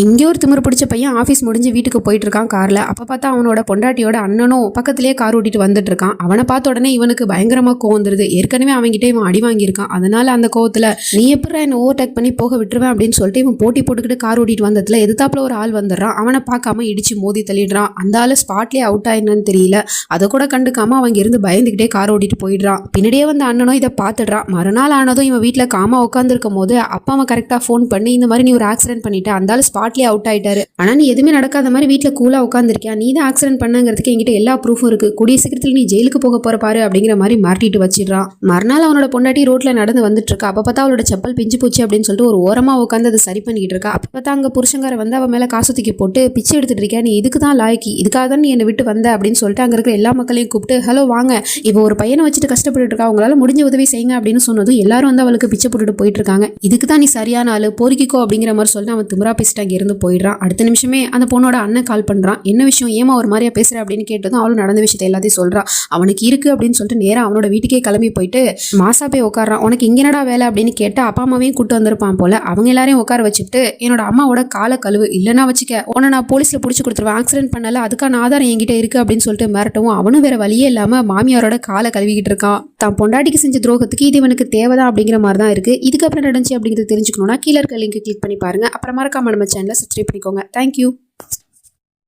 எங்கேயோ ஒரு திமிரு பிடிச்ச பையன் ஆஃபீஸ் முடிஞ்சு வீட்டுக்கு போயிட்டு இருக்கான் காரில். அப்போ பார்த்தா அவனோட பொண்டாட்டியோட அண்ணனும் பக்கத்துலேயே கார் ஓட்டிட்டு வந்துட்டு இருக்கான். அவனை பார்த்த உடனே இவனுக்கு பயங்கரமாக கோவம் வந்துருது. ஏற்கனவே அவன்கிட்ட இவன் அடி வாங்கியிருக்கான். அதனால அந்த கோவத்தில் நீ எப்படா என்ன ஓவர்டேக் பண்ணி போக விட்டுருவேன் அப்படின்னு சொல்லிட்டு இவன் போட்டி போட்டுக்கிட்டு கார் ஓட்டிட்டு வந்ததுல எதிர்த்தாப்புல ஒரு ஆள் வந்துடுறான். அவனை பார்க்காம இடிச்சு மோதி தள்ளிடுறான். அந்த ஆள் ஸ்பாட்லேயே அவுட் ஆயிடுன்னு தெரியல. அதை கூட கண்டுக்காம அவங்க இருந்து பயந்துக்கிட்டே கார் ஓட்டிட்டு போயிடுறான். பின்னாடியே வந்த அண்ணனும் இதை பார்த்துடுறான். மறுநாள் ஆனதும் இவன் வீட்டில் காமா உட்காந்துருக்கும் போது அப்பா அம்மா கரெக்டாக ஃபோன் பண்ணி இந்த மாதிரி நீ ஒரு ஆக்சிடென்ட் பண்ணிட்டு அந்த ஆள் ஸ்பாட்லேயே அவுட் ஆயிட்டாரு. ஆனா நீ எதுவுமே நடக்காத மாதிரி வீட்டில் கூலா உட்காந்துருக்கியா, நீ தான் ஆக்சிடென்ட் பண்ணங்கிறதுக்கு என்கிட்ட எல்லா ப்ரூஃபும் இருக்கு, கூடிய சீக்கிரத்தில் நீ ஜெயிலுக்கு போக போற பாரு அப்படிங்கிற மாதிரி மாட்டிட்டு வச்சிடறான். மறுநாள் அவனோட பொண்டாட்டி ரோட்ல நடந்து வந்துட்டு இருக்கா. அப்ப பார்த்தா அவளோட செப்பல் பிஞ்சு போச்சு அப்படின்னு சொல்லிட்டு ஒரு ஓரமா உட்காந்து அதை சரி பண்ணிட்டு இருக்கா. அப்ப பார்த்தா அங்க புருஷங்கார வந்து அவன் மேல காசு தூக்கி போட்டு பிச்சை எடுத்துட்டு இருக்கியா, நீ இதுக்கு தான் லாய்க்கி, இதுக்காக தான் நீ என்னை விட்டு வந்த அப்படின்னு சொல்லிட்டு அங்க இருக்கிற எல்லா மக்களையும் கூப்பிட்டு ஹலோ வாங்க, இப்போ ஒரு பையனை வச்சுட்டு கஷ்டப்பட்டு இருக்கா, உங்களால முடிஞ்ச உதவி செய்யுங்க அப்படின்னு சொன்னதும் எல்லாரும் வந்து அவளுக்கு பிச்சை போட்டுட்டு போயிட்டு இருக்காங்க. இதுக்கு தான் நீ சரியான ஆளு, போரிக்கோ அப்படிங்கிற மாதிரி சொல்லிட்டு அவன் திமிரா பேசிட்டு அங்க இருந்து போயிடுறான். அடுத்த நிமிஷமே அந்த பொண்ணோட அண்ணன் கால் பண்றான். என்ன விஷயம், ஏமா ஒரு மாதிரியா பேசுற அப்படின்னு கேட்டதும் அவளும் நடந்த விஷயத்தை எல்லாத்தையும் சொல்றான். அவனுக்கு இருக்கு அப்படின்னு சொல்லிட்டு நேரா அவனோட வீட்டுக்கே கிளம்பி போயிட்டு மாசா போய் உட்காரான். உனக்கு இங்க என்னடா வேலை அப்படின்னு கேட்டா அப்பா அம்மாவையும் கூட்டு வந்திருப்பான் போல. அவங்க எல்லாரையும் உட்கார வச்சுட்டு என்னோட அம்மாவோட காலை கழுவு, இல்லைன்னா வச்சுக்க உன்னை நான் போலீஸ்ல பிடிச்சி கொடுத்துருவேன், ஆக்சிடென்ட் பண்ணல அதுக்கான ஆதாரம் என்கிட்ட இருக்கு அப்படின்னு சொல்லிட்டு மிரட்டவும் அவனும் வேற வழியே இல்லாம மாமியாரோட காலை கழுவிக்கிட்டு இருக்கான். தான் பொண்டாட்டிக்கு செஞ்ச துரோகத்துக்கு இது இவனுக்கு தேவைதான் அப்படிங்கிற மாதிரி தான் இருக்கு. இதுக்கப்புறம் நடந்துச்சு அப்படிங்கிறது தெரிஞ்சுக்கணும்னா கீழே இருக்க லிங்க் கிளிக் பண்ணி பாருங்க. அப்புறம் மறக்காம நம்ம சேனலை சப்ஸ்கிரைப் பண்ணிக்கோங்க. தேங்க்யூ.